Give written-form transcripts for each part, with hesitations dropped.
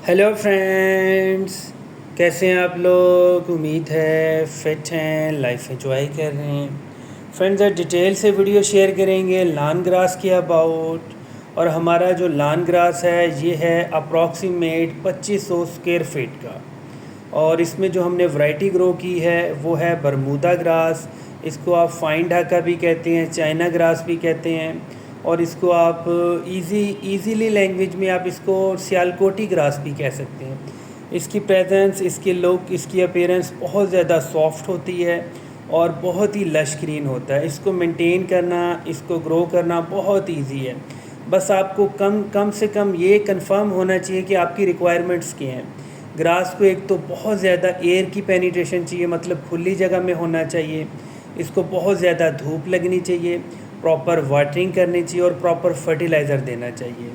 Hello friends, कैसे हैं आप लोग। उम्मीद है फिट हैं, लाइफ एंजॉय कर रहे हैं। फ्रेंड्स, आज डिटेल से वीडियो शेयर करेंगे लान ग्रास के अबाउट। और हमारा जो लान ग्रास है ये है अप्रॉक्सीमेट 2500 स्क्वायर फीट का। और इसमें जो हमने वैरायटी ग्रो की है वो है बरमूदा ग्रास। इसको आप फाइन ढाका भी कहते हैं, चाइना ग्रास भी कहते हैं, और इसको आप इजीली लैंग्वेज में आप इसको सियालकोटी ग्रास भी कह सकते हैं। इसकी प्रेजेंस, इसके लुक, इसकी अपीयरेंस बहुत ज़्यादा सॉफ्ट होती है और बहुत ही लश ग्रीन होता है। इसको मेंटेन करना, इसको ग्रो करना बहुत इजी है। बस आपको कम से कम ये कंफर्म होना चाहिए कि आपकी रिक्वायरमेंट्स क्या हैं। ग्रास को एक तो बहुत ज़्यादा एयर की पेनिट्रेशन चाहिए, मतलब खुली जगह में होना चाहिए। इसको बहुत ज़्यादा धूप लगनी चाहिए, प्रॉपर वाटरिंग करनी चाहिए और प्रॉपर फर्टिलाइज़र देना चाहिए।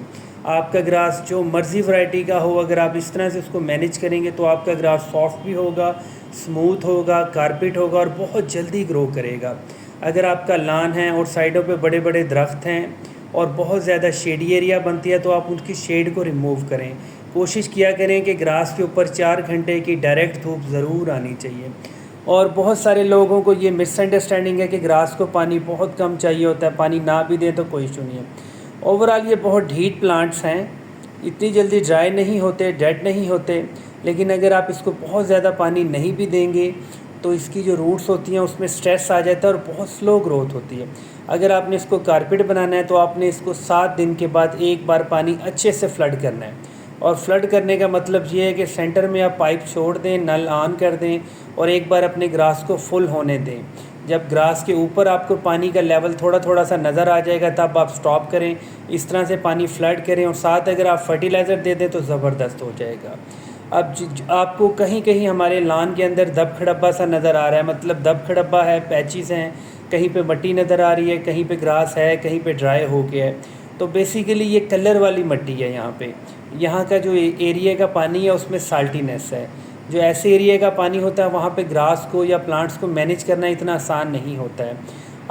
आपका ग्रास जो मर्ज़ी वैरायटी का हो, अगर आप इस तरह से उसको मैनेज करेंगे तो आपका ग्रास सॉफ्ट भी होगा, स्मूथ होगा, कारपेट होगा और बहुत जल्दी ग्रो करेगा। अगर आपका लान है और साइडों पे बड़े बड़े दरख्त हैं और बहुत ज़्यादा शेडी एरिया बनती है तो आप उनकी शेड को रिमूव करें। कोशिश किया करें कि ग्रास के ऊपर 4 घंटे की डायरेक्ट धूप ज़रूर आनी चाहिए। और बहुत सारे लोगों को ये मिसअंडरस्टैंडिंग है कि ग्रास को पानी बहुत कम चाहिए होता है, पानी ना भी दें तो कोई इशू नहीं है। ओवरऑल ये बहुत हीट प्लांट्स हैं, इतनी जल्दी ड्राई नहीं होते, डेड नहीं होते। लेकिन अगर आप इसको बहुत ज़्यादा पानी नहीं भी देंगे तो इसकी जो रूट्स होती हैं उसमें स्ट्रेस आ जाता है और बहुत स्लो ग्रोथ होती है। अगर आपने इसको कारपेट बनाना है तो आपने इसको 7 दिन के बाद एक बार पानी अच्छे से फ्लड करना है। और फ्लड करने का मतलब ये है कि सेंटर में आप पाइप छोड़ दें, नल ऑन कर दें और एक बार अपने ग्रास को फुल होने दें। जब ग्रास के ऊपर आपको पानी का लेवल थोड़ा थोड़ा सा नज़र आ जाएगा तब आप स्टॉप करें, इस तरह से पानी फ्लड करें और साथ अगर आप फर्टिलाइज़र दे दें तो ज़बरदस्त हो जाएगा। अब आपको कहीं कहीं हमारे लान के अंदर दब खड़ब्बा सा नज़र आ रहा है, मतलब दब खड़ब्बा है, पैचेस हैं, कहीं पे मट्टी नज़र आ रही है, कहीं पे ग्रास है, कहीं पे ड्राई हो गया है। तो बेसिकली ये कलर वाली मिट्टी है। यहाँ का जो एरिया का पानी है उसमें साल्टीनेस है। जो ऐसे एरिया का पानी होता है वहाँ पे ग्रास को या प्लांट्स को मैनेज करना इतना आसान नहीं होता है।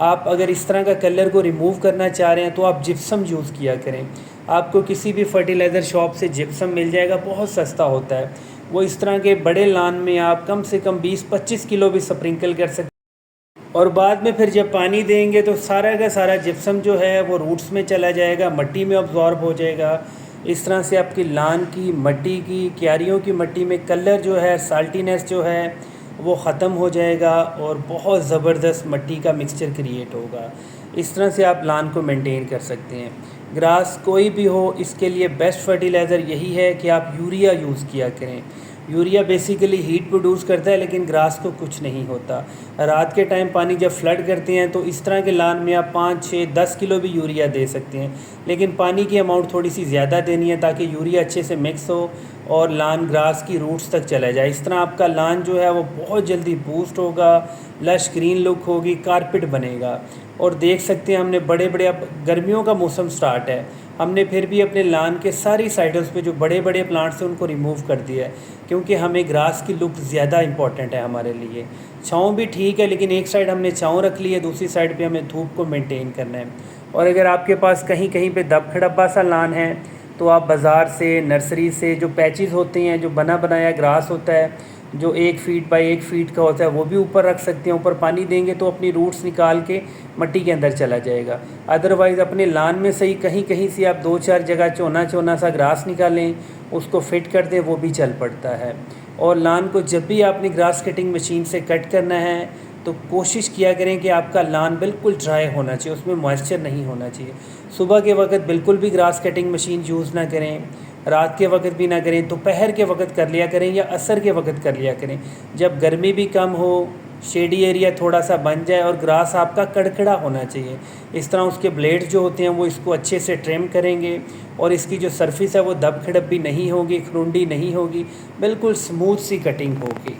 आप अगर इस तरह का कलर को रिमूव करना चाह रहे हैं तो आप जिप्सम यूज़ किया करें। आपको किसी भी फर्टिलाइज़र शॉप से जिप्सम मिल जाएगा, बहुत सस्ता होता है वो। इस तरह के बड़े लान में आप कम से कम 20-25 किलो भी स्प्रिंकल कर सकते हैं। और बाद में फिर जब पानी देंगे तो सारा का सारा जिप्सम जो है वो रूट्स में चला जाएगा, मट्टी में अब्जॉर्ब हो जाएगा। इस तरह से आपकी लान की मट्टी की, क्यारियों की मट्टी में कलर जो है, साल्टीनेस जो है वो ख़त्म हो जाएगा और बहुत ज़बरदस्त मट्टी का मिक्सचर क्रिएट होगा। इस तरह से आप लान को मेंटेन कर सकते हैं। ग्रास कोई भी हो, इसके लिए बेस्ट फर्टिलाइज़र यही है कि आप यूरिया यूज़ किया करें। यूरिया बेसिकली हीट प्रोड्यूस करता है लेकिन ग्रास को कुछ नहीं होता। रात के टाइम पानी जब फ्लड करते हैं तो इस तरह के लान में आप 5-6-10 किलो भी यूरिया दे सकते हैं, लेकिन पानी की अमाउंट थोड़ी सी ज़्यादा देनी है ताकि यूरिया अच्छे से मिक्स हो और लान ग्रास की रूट्स तक चला जाए। इस तरह आपका लान जो है वो बहुत जल्दी बूस्ट होगा, लश ग्रीन लुक होगी, कारपेट बनेगा। और देख सकते हैं हमने बड़े बड़े, अब गर्मियों का मौसम स्टार्ट है, हमने फिर भी अपने लान के सारी साइड्स पे जो बड़े बड़े प्लांट्स हैं उनको रिमूव कर दिया है, क्योंकि हमें ग्रास की लुक ज़्यादा इंपॉर्टेंट है हमारे लिए। छाँव भी ठीक है लेकिन एक साइड हमने छाँव रख ली है, दूसरी साइड पे हमें धूप को मेंटेन करना है। और अगर आपके पास कहीं कहीं पे दब खड़ब्बा सा लान है तो आप बाज़ार से, नर्सरी से जो पैचेस होते हैं, जो बना बनाया ग्रास होता है जो 1 फीट बाई 1 फीट का होता है, वो भी ऊपर रख सकते हैं। ऊपर पानी देंगे तो अपनी रूट्स निकाल के मट्टी के अंदर चला जाएगा। अदरवाइज़ अपने लान में सही कहीं कहीं से आप 2-4 जगह चौना चौना सा ग्रास निकालें, उसको फिट कर दें, वो भी चल पड़ता है। और लान को जब भी आपने ग्रास कटिंग मशीन से कट करना है तो कोशिश किया करें कि आपका लान बिल्कुल ड्राई होना चाहिए, उसमें मॉइस्चर नहीं होना चाहिए। सुबह के वक्त बिल्कुल भी ग्रास कटिंग मशीन यूज़ ना करें, रात के वक्त भी ना करें, दोपहर के वक्त कर लिया करें या असर के वक्त कर लिया करें, जब गर्मी भी कम हो, शेडी एरिया थोड़ा सा बन जाए और ग्रास आपका कड़कड़ा होना चाहिए। इस तरह उसके ब्लेड्स जो होते हैं वो इसको अच्छे से ट्रिम करेंगे और इसकी जो सरफेस है वो दब खड़ब भी नहीं होगी, खरुंडी नहीं होगी, बिल्कुल स्मूथ सी कटिंग होगी।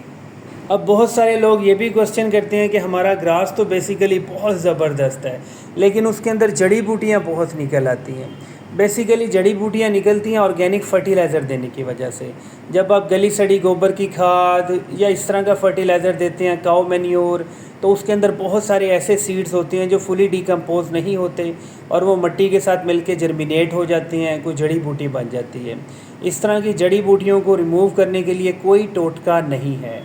अब बहुत सारे लोग ये भी क्वेश्चन करते हैं कि हमारा ग्रास तो बेसिकली बहुत ज़बरदस्त है लेकिन उसके अंदर जड़ी बूटियाँ बहुत निकल आती हैं। बेसिकली जड़ी बूटियाँ निकलती हैं ऑर्गेनिक फर्टिलाइज़र देने की वजह से। जब आप गली सड़ी गोबर की खाद या इस तरह का फर्टिलाइज़र देते हैं, काऊ मैन्योर, तो उसके अंदर बहुत सारे ऐसे सीड्स होते हैं जो फुली डिकम्पोज नहीं होते और वो मिट्टी के साथ मिलके जर्मिनेट हो जाती हैं, कोई जड़ी बूटी बन जाती है। इस तरह की जड़ी बूटियों को रिमूव करने के लिए कोई टोटका नहीं है।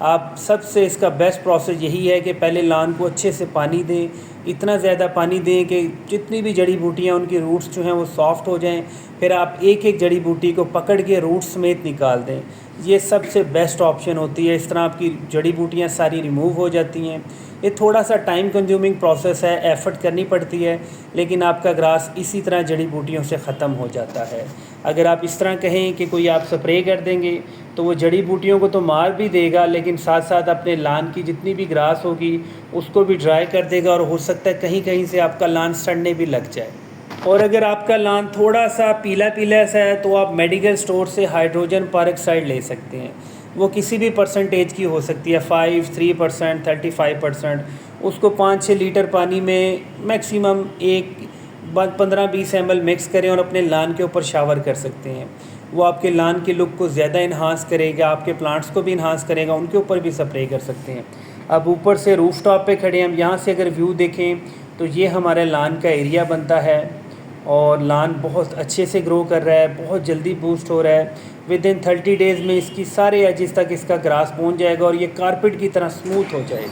आप सबसे इसका बेस्ट प्रोसेस यही है कि पहले लॉन को अच्छे से पानी दें, इतना ज़्यादा पानी दें कि जितनी भी जड़ी बूटियाँ उनकी रूट्स जो हैं वो सॉफ़्ट हो जाएं। फिर आप एक एक जड़ी बूटी को पकड़ के रूट्स समेत निकाल दें। ये सबसे बेस्ट ऑप्शन होती है। इस तरह आपकी जड़ी बूटियाँ सारी रिमूव हो जाती हैं। ये थोड़ा सा टाइम कंज्यूमिंग प्रोसेस है, एफ़र्ट करनी पड़ती है, लेकिन आपका ग्रास इसी तरह जड़ी बूटियों से ख़त्म हो जाता है। अगर आप इस तरह कहें कि कोई आप स्प्रे कर देंगे तो वो जड़ी बूटियों को तो मार भी देगा, लेकिन साथ साथ अपने लान की जितनी भी ग्रास होगी उसको भी ड्राई कर देगा, और हो सकता है कहीं कहीं से आपका लान सड़ने भी लग जाए। और अगर आपका लान थोड़ा सा पीला पीला सा है तो आप मेडिकल स्टोर से हाइड्रोजन पेरोक्साइड ले सकते हैं। वो किसी भी परसेंटेज की हो सकती है, 5, 3%, 35%। उसको 5-6 लीटर पानी में मैक्सिमम 15-20 ml मिक्स करें और अपने लान के ऊपर शावर कर सकते हैं। वो आपके लान के लुक को ज़्यादा इन्हांस करेगा, आपके प्लांट्स को भी इन्हांस करेगा, उनके ऊपर भी स्प्रे कर सकते हैं। अब ऊपर से रूफ टॉप पर खड़े हैं हम, यहाँ से अगर व्यू देखें तो ये हमारे लान का एरिया बनता है और लान बहुत अच्छे से ग्रो कर रहा है, बहुत जल्दी बूस्ट हो रहा है। विदिन 30 डेज़ में इसकी सारे एजेस तक इसका ग्रास पहुंच जाएगा और ये कारपेट की तरह स्मूथ हो जाएगा।